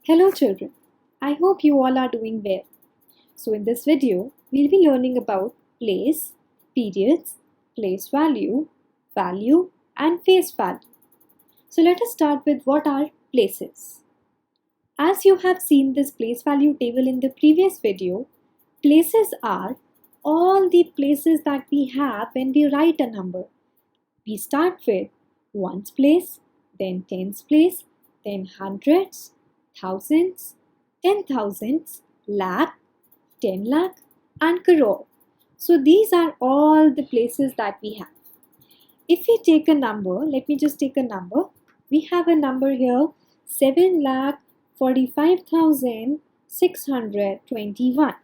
Hello children, I hope you all are doing well. So in this video, we'll be learning about place, periods, place value, value and face value. So let us start with what are places. As you have seen this place value table in the previous video, places are all the places that we have when we write a number. We start with ones place, then tens place, then hundreds, thousands, 10,000s, lakh, 10 lakh and crore. So these are all the places that we have. If we take a number, let me just take a number. We have a number here 7,45,621.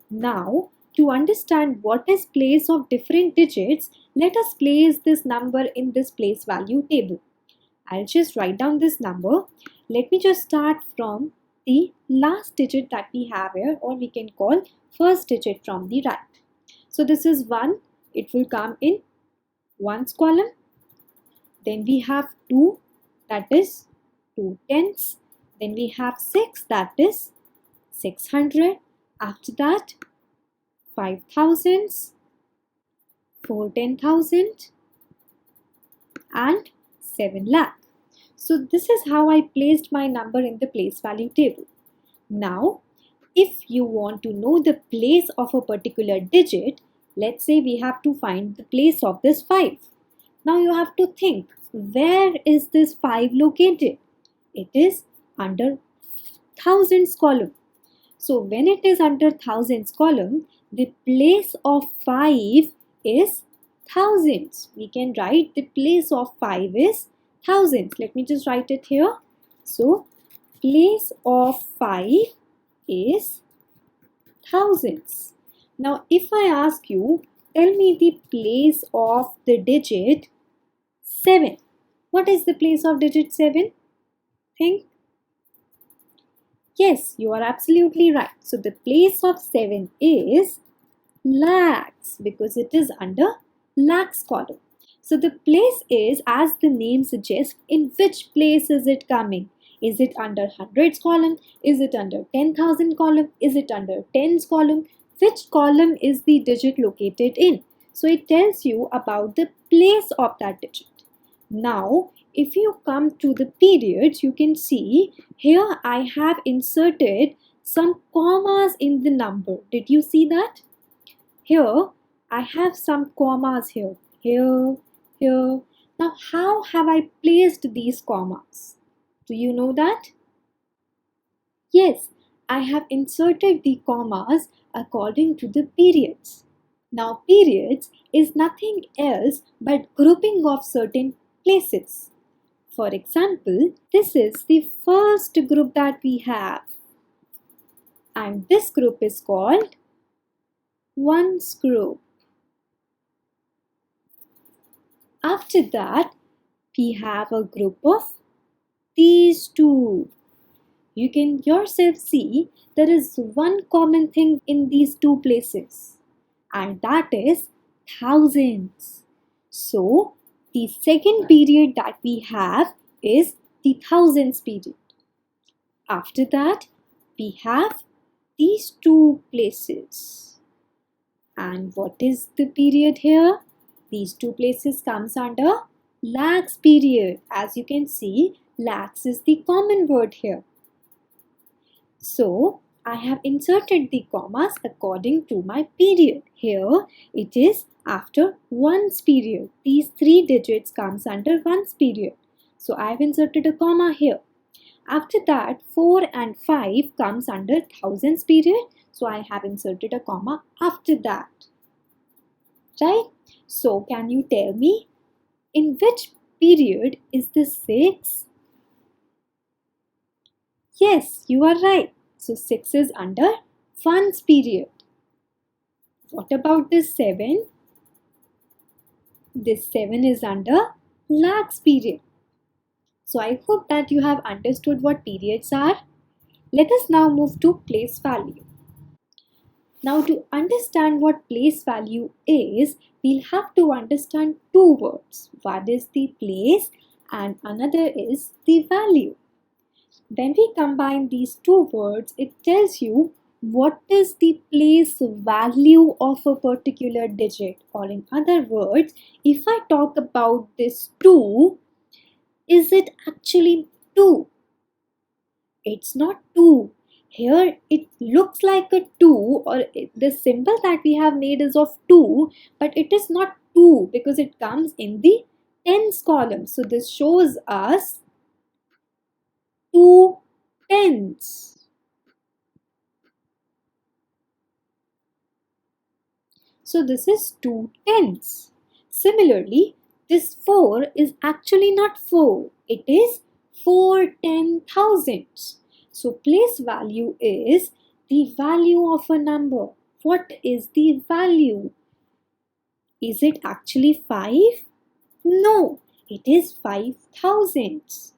Now to understand what is place of different digits, let us place this number in this place value table. I'll just write down this number. Let me just start from the last digit that we have here, or we can call first digit from the right. So this is 1. It will come in ones column. Then we have 2, that is 2 tens. Then we have 6, that is 600. After that 5,000s, 4 10,000 and 7 lakh. So this is how I placed my number in the place value table. Now, if you want to know the place of a particular digit, let's say we have to find the place of this 5. Now you have to think, where is this 5 located? It is under thousands column. So when it is under thousands column, the place of 5 is thousands. We can write the place of 5 is thousands. Let me just write it here. So place of 5 is thousands. Now if I ask you, tell me the place of the digit 7. What is the place of digit 7? Think. Yes, you are absolutely right. So the place of 7 is lakhs because it is under lakhs column. So the place is, as the name suggests, in which place is it coming? Is it under hundreds column? Is it under 10,000 column? Is it under tens column? Which column is the digit located in? So it tells you about the place of that digit. Now, if you come to the periods, you can see here I have inserted some commas in the number. Did you see that? Here I have some commas here. Now how have I placed these commas? Do you know that? Yes, I have inserted the commas according to the periods. Now periods is nothing else but grouping of certain places. For example, this is the first group that we have, and this group is called ones group. After that, we have a group of these two. You can yourself see there is one common thing in these two places, and that is thousands. So the second period that we have is the thousands period. After that, we have these two places. And what is the period here? These two places comes under lakhs period. As you can see, lakhs is the common word here. So I have inserted the commas according to my period. Here it is after ones period. These 3 digits comes under ones period. So I have inserted a comma here. After that, 4 and 5 comes under thousands period. So I have inserted a comma after that. Right? So can you tell me in which period is this 6? Yes, you are right. So 6 is under ones period. What about this 7? This 7 is under lakhs period. So I hope that you have understood what periods are. Let us now move to place value. Now to understand what place value is, we'll have to understand two words. One is the place and another is the value. When we combine these two words, it tells you what is the place value of a particular digit. Or in other words, if I talk about this 2, is it actually 2? It's not 2. Here it looks like a 2, or the symbol that we have made is of 2, but it is not 2 because it comes in the tens column. So this shows us 2 tens. So this is 2 tens. Similarly, this 4 is actually not 4. It is 4 10,000s. So place value is the value of a number. What is the value? Is it actually 5? No, it is 5,000s.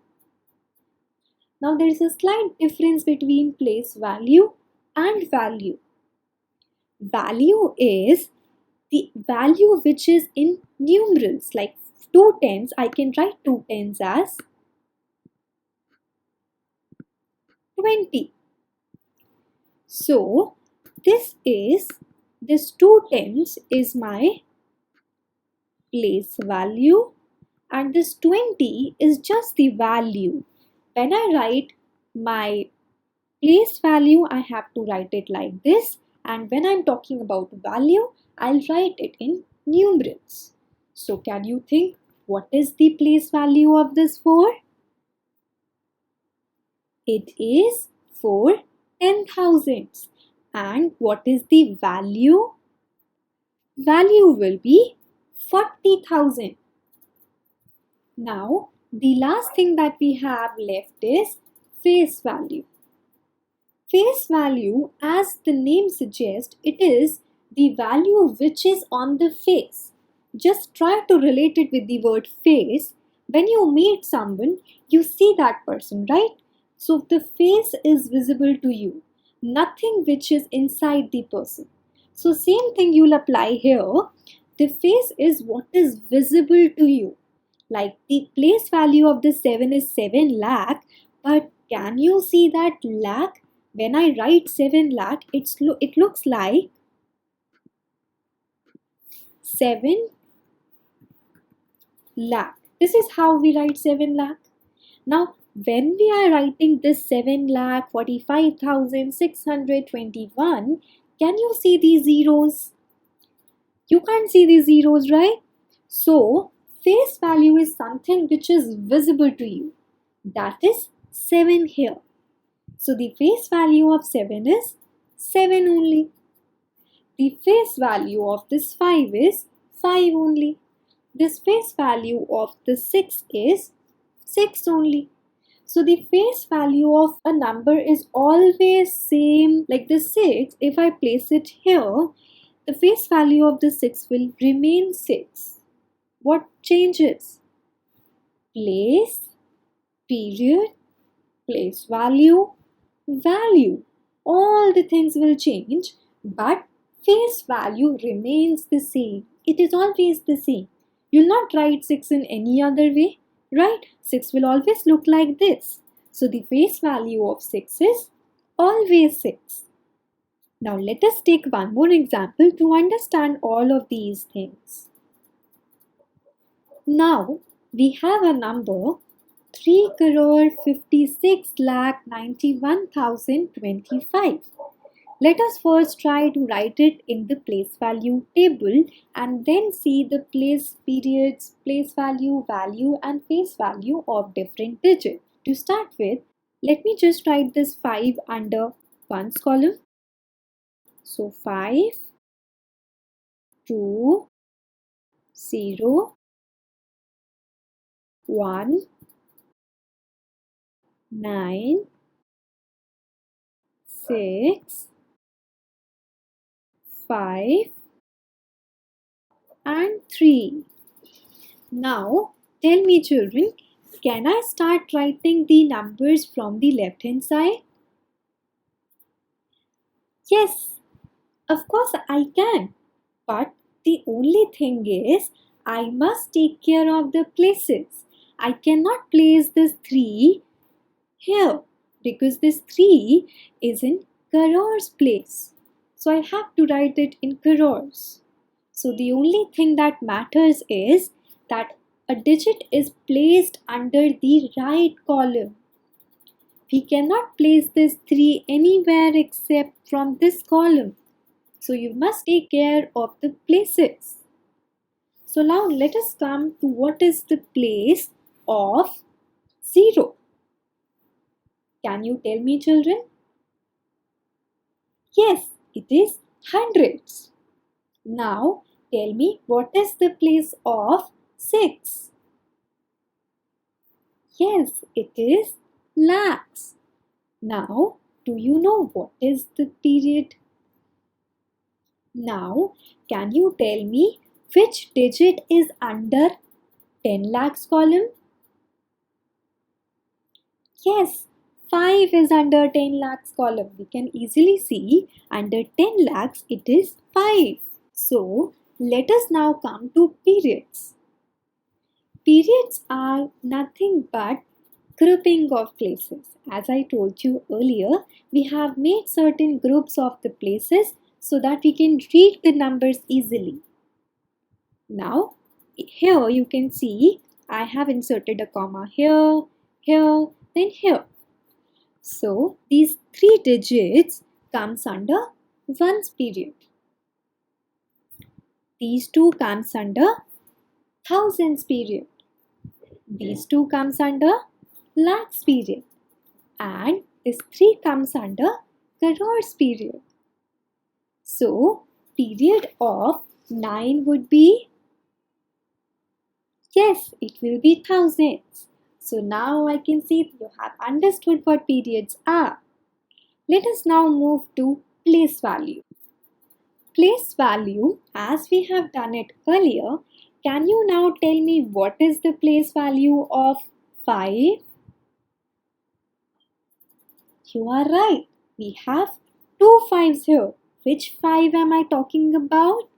Now there is a slight difference between place value and value. Value is the value which is in numerals, like 2 tens. I can write 2 tens as 20. So this 2 tens is my place value, and this 20 is just the value. When I write my place value, I have to write it like this, and when I'm talking about value, I'll write it in numerals. So can you think what is the place value of this 4? It is 4 10,000s. And what is the value? Value will be 40,000. Now the last thing that we have left is face value. Face value, as the name suggests, it is the value which is on the face. Just try to relate it with the word face. When you meet someone, you see that person, right? So the face is visible to you, nothing which is inside the person. So same thing you'll apply here. The face is what is visible to you. Like the place value of the 7 is 7 lakh, but can you see that lakh? When I write 7 lakh, it looks like 7 lakh. This is how we write 7 lakh. Now, when we are writing this 7,45,621, can you see these zeros? You can't see these zeros, right? So, face value is something which is visible to you. That is 7 here. So, the face value of 7 is 7 only. The face value of this 5 is 5 only. This face value of the 6 is 6 only. So the face value of a number is always same. Like the 6, if I place it here, the face value of the 6 will remain 6. What changes? Place, period, place value, value. All the things will change, but face value remains the same. It is always the same. You'll not write 6 in any other way, right? 6 will always look like this. So the face value of 6 is always 6. Now let us take one more example to understand all of these things. Now we have a number 3,56,91,025. Let us first try to write it in the place value table and then see the place periods, place value, value and face value of different digits. To start with, let me just write this 5 under ones column. So 5, 2, 0, 1, 9, 6, 5 and 3. Now tell me children, can I start writing the numbers from the left hand side? Yes, of course I can. But the only thing is I must take care of the places. I cannot place this 3 here. because this 3 is in crores place. So I have to write it in crores. So the only thing that matters is that a digit is placed under the right column. We cannot place this 3 anywhere except from this column. So you must take care of the places. So now let us come to what is the place of 0. Can you tell me, children? Yes, it is hundreds. Now tell me what is the place of 6? Yes, it is lakhs. Now, do you know what is the period? Now, can you tell me which digit is under 10 lakhs column? Yes, 5 is under 10 lakhs column. We can easily see under 10 lakhs it is 5. So, let us now come to periods. Periods are nothing but grouping of places. As I told you earlier, we have made certain groups of the places so that we can read the numbers easily. Now, here you can see I have inserted a comma here, here, then here. So, these 3 digits comes under ones period. These 2 comes under thousands period. These 2 comes under lakhs period. And this 3 comes under crores period. So, period of 9 would be, yes, it will be thousands. So now I can see you have understood what periods are. Let us now move to place value. Place value, as we have done it earlier, can you now tell me what is the place value of 5? You are right. We have 2 5s here. Which 5 am I talking about?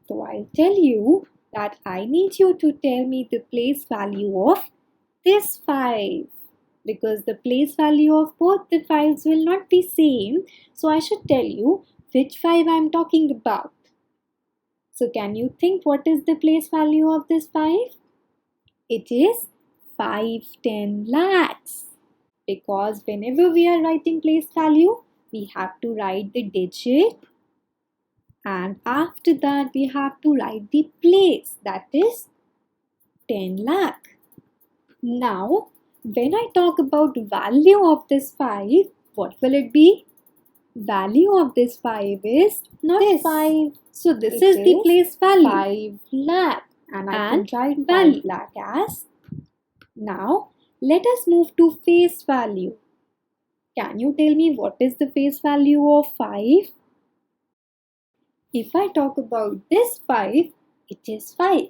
So I'll tell you that I need you to tell me the place value of this 5. Because the place value of both the 5s will not be same. So I should tell you which 5 I am talking about. So can you think what is the place value of this 5? It is 510 lakhs. Because whenever we are writing place value, we have to write the digit and after that we have to write the place, that is 10 lakh. Now, when I talk about value of this 5, what will it be? Value of this 5 is not this 5. So this is the place value 5 lakh and I can write 5 lakh as. Now, let us move to face value. Can you tell me what is the face value of 5? If I talk about this 5, it is 5.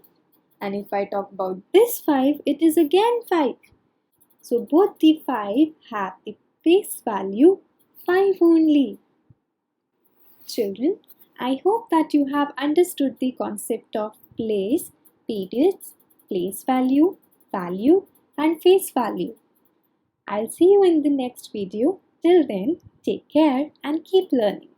And if I talk about this 5, it is again 5. So both the 5 have the face value 5 only. Children, I hope that you have understood the concept of place, periods, place value, value and face value. I'll see you in the next video. Till then, take care and keep learning.